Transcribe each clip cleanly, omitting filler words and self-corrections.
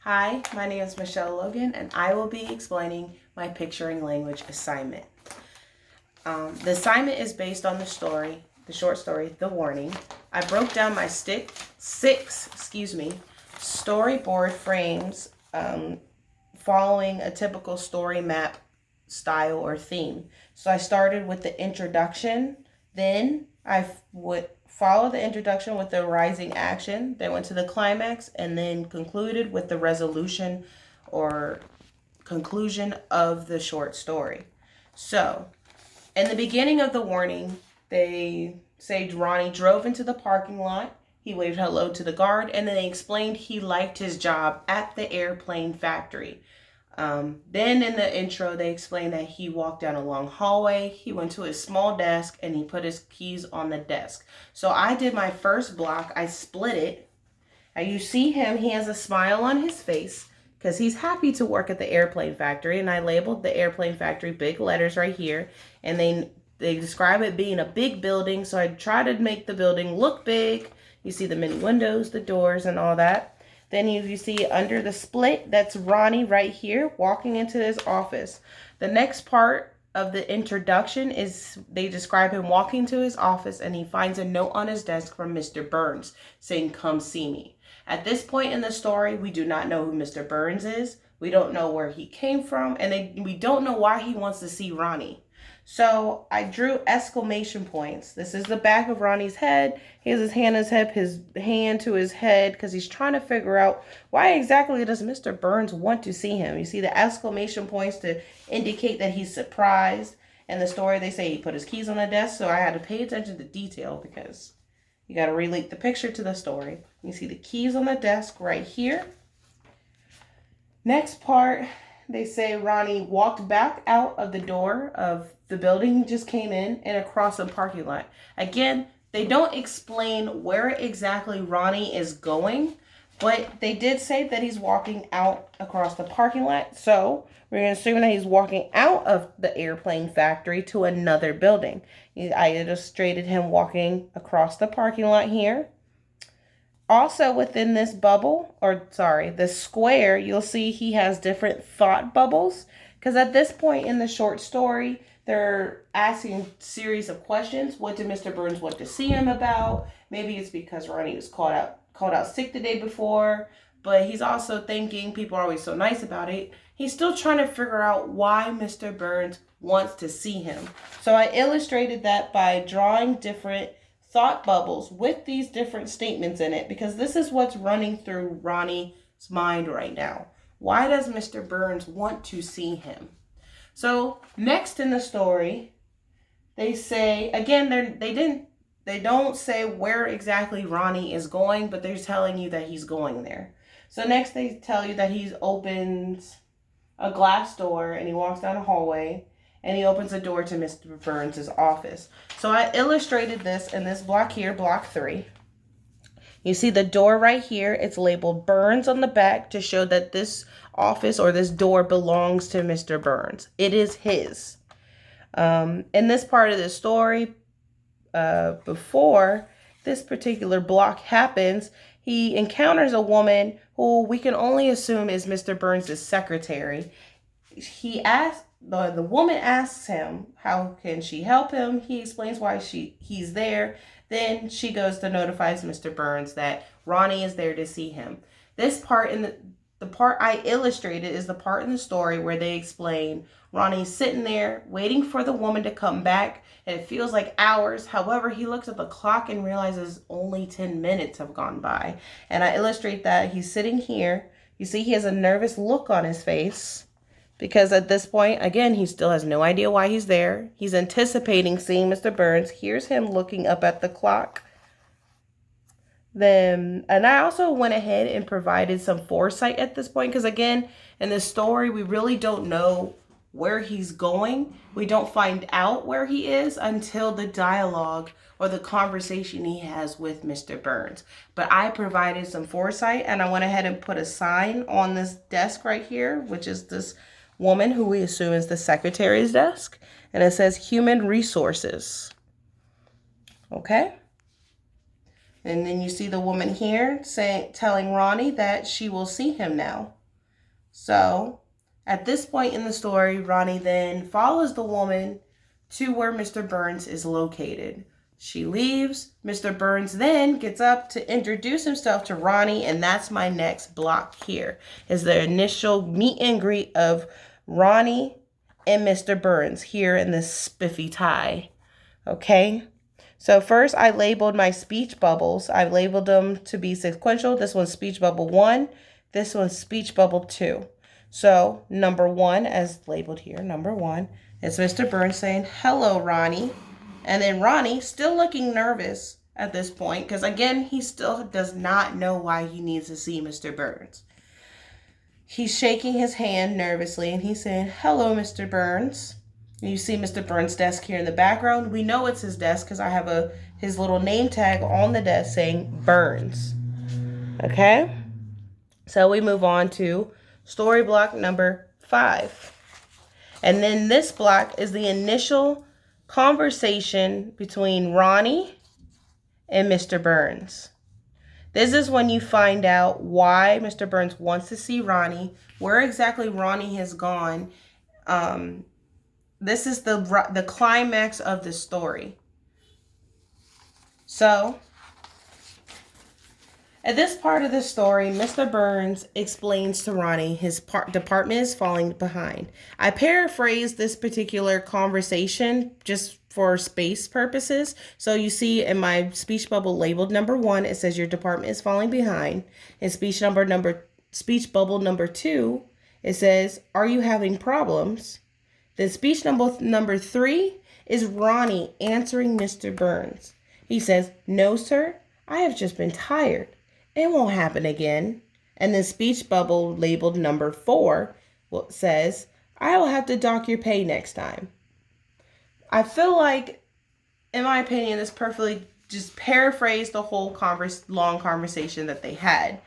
Hi, my name is Michelle Logan, and I will be explaining my picturing language assignment. The assignment is based on the short story, The Warning. I broke down my six storyboard frames following a typical story map style or theme. So I started with the introduction, then I would follow the introduction with the rising action, then went to the climax, and then concluded with the resolution or conclusion of the short story. So, in the beginning of The Warning, they say Ronnie drove into the parking lot. He waved hello to the guard, and then they explained he liked his job at the airplane factory. Then in the intro, they explained that he walked down a long hallway, he went to his small desk, and he put his keys on the desk. So I did my first block, I split it. Now you see him, he has a smile on his face because he's happy to work at the airplane factory, and I labeled the airplane factory big letters right here, and they describe it being a big building, so I try to make the building look big. You see the many windows, the doors, and all that. Then you see under the split, that's Ronnie right here walking into his office. The next part of the introduction is they describe him walking to his office, and he finds a note on his desk from Mr. Burns saying, "Come see me." At this point in the story, we do not know who Mr. Burns is. We don't know where he came from, and we don't know why he wants to see Ronnie. So I drew exclamation points. This is the back of Ronnie's head. He has his hand to his head because he's trying to figure out why exactly does Mr. Burns want to see him. You see the exclamation points to indicate that he's surprised. In the story, they say he put his keys on the desk, so I had to pay attention to detail because you got to relate the picture to the story. You see the keys on the desk right here. Next part, they say Ronnie walked back out of the door of the building he just came in and across a parking lot. Again, they don't explain where exactly Ronnie is going, but they did say that he's walking out across the parking lot. So we're going to assume that he's walking out of the airplane factory to another building. I illustrated him walking across the parking lot here. Also within this this square, you'll see he has different thought bubbles. Because at this point in the short story, they're asking a series of questions. What did Mr. Burns want to see him about? Maybe it's because Ronnie was called out sick the day before. But he's also thinking people are always so nice about it. He's still trying to figure out why Mr. Burns wants to see him. So I illustrated that by drawing different thought bubbles with these different statements in it, because this is what's running through Ronnie's mind right now. Why does Mr. Burns want to see him? So next in the story, they say, again, they don't say where exactly Ronnie is going, but they're telling you that he's going there. So next they tell you that he opens a glass door and he walks down a hallway and he opens a door to Mr. Burns' office. So I illustrated this in this block here, block 3. You see the door right here. It's labeled Burns on the back to show that this office or this door belongs to Mr. Burns. It is his. In this part of the story, before this particular block happens, he encounters a woman who we can only assume is Mr. Burns' secretary. The woman asks him how can she help him. He explains why he's there. Then she goes to notifies Mr. Burns that Ronnie is there to see him. This part in the part I illustrated is the part in the story where they explain Ronnie's sitting there waiting for the woman to come back, and it feels like hours. However, he looks at the clock and realizes only 10 minutes have gone by. And I illustrate that he's sitting here. You see he has a nervous look on his face, because at this point, again, he still has no idea why he's there. He's anticipating seeing Mr. Burns. Here's him looking up at the clock. And I also went ahead and provided some foresight at this point, because again, in this story, we really don't know where he's going. We don't find out where he is until the dialogue or the conversation he has with Mr. Burns. But I provided some foresight, and I went ahead and put a sign on this desk right here, which is this woman who we assume is the secretary's desk, and it says Human Resources. Okay. And then you see the woman here telling Ronnie that she will see him now. So at this point in the story, Ronnie then follows the woman to where Mr. Burns is located. She leaves. Mr. Burns then gets up to introduce himself to Ronnie, and that's my next block here, is the initial meet and greet of Ronnie and Mr. Burns here in this spiffy tie. Okay? So first I labeled my speech bubbles. I labeled them to be sequential. This one's speech bubble 1. This one's speech bubble 2. So number 1, as labeled here, number 1, is Mr. Burns saying, "Hello, Ronnie." And then Ronnie, still looking nervous at this point, because again, he still does not know why he needs to see Mr. Burns. He's shaking his hand nervously, and he's saying, "Hello, Mr. Burns." And you see Mr. Burns' desk here in the background. We know it's his desk because I have his little name tag on the desk saying Burns. Okay? So we move on to story block number 5. And then this block is the initial conversation between Ronnie and Mr. Burns. This is when you find out why Mr. Burns wants to see Ronnie, where exactly Ronnie has gone. This is the climax of the story. So, at this part of the story, Mr. Burns explains to Ronnie his department is falling behind. I paraphrased this particular conversation just for space purposes. So you see in my speech bubble labeled number 1, it says your department is falling behind. In speech bubble number 2, it says, "Are you having problems?" The speech number 3 is Ronnie answering Mr. Burns. He says, "No, sir, I have just been tired. It won't happen again." And the speech bubble labeled number 4 says, "I will have to dock your pay next time." I feel like, in my opinion, this perfectly just paraphrased the whole long conversation that they had.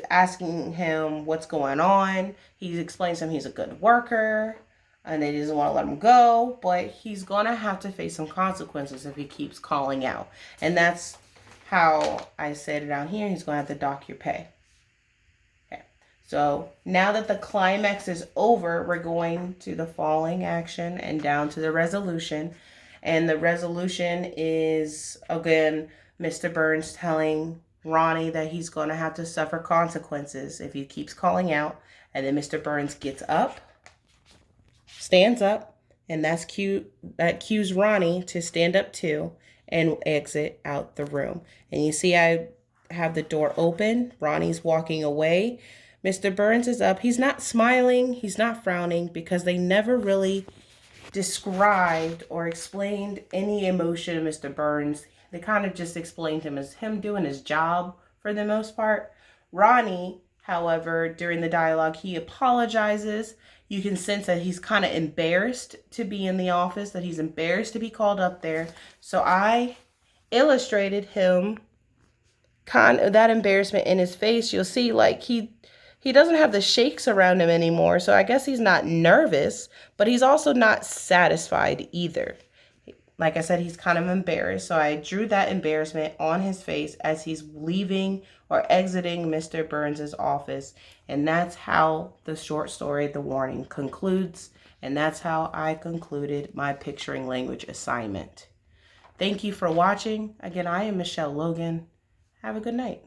Asking him what's going on. He explains to him he's a good worker and they doesn't want to let him go, but he's going to have to face some consequences if he keeps calling out. And that's how I said it down here. He's going to have to dock your pay. Okay. So now that the climax is over, we're going to the falling action and down to the resolution. And the resolution is, again, Mr. Burns telling Ronnie that he's going to have to suffer consequences if he keeps calling out. And then Mr. Burns gets up, stands up, and that cues Ronnie to stand up too and exit out the room. And you see I have the door open. Ronnie's walking away. Mr. Burns is up. He's not smiling. He's not frowning because they never really described or explained any emotion of Mr. Burns. They kind of just explained him as him doing his job for the most part. Ronnie, however, during the dialogue, he apologizes. You can sense that he's kind of embarrassed to be in the office, that he's embarrassed to be called up there. So I illustrated him, kind of that embarrassment in his face. You'll see like he doesn't have the shakes around him anymore. So I guess he's not nervous, but he's also not satisfied either. Like I said, he's kind of embarrassed. So I drew that embarrassment on his face as he's leaving or exiting Mr. Burns' office. And that's how the short story, The Warning, concludes. And that's how I concluded my picturing language assignment. Thank you for watching. Again, I am Michelle Logan. Have a good night.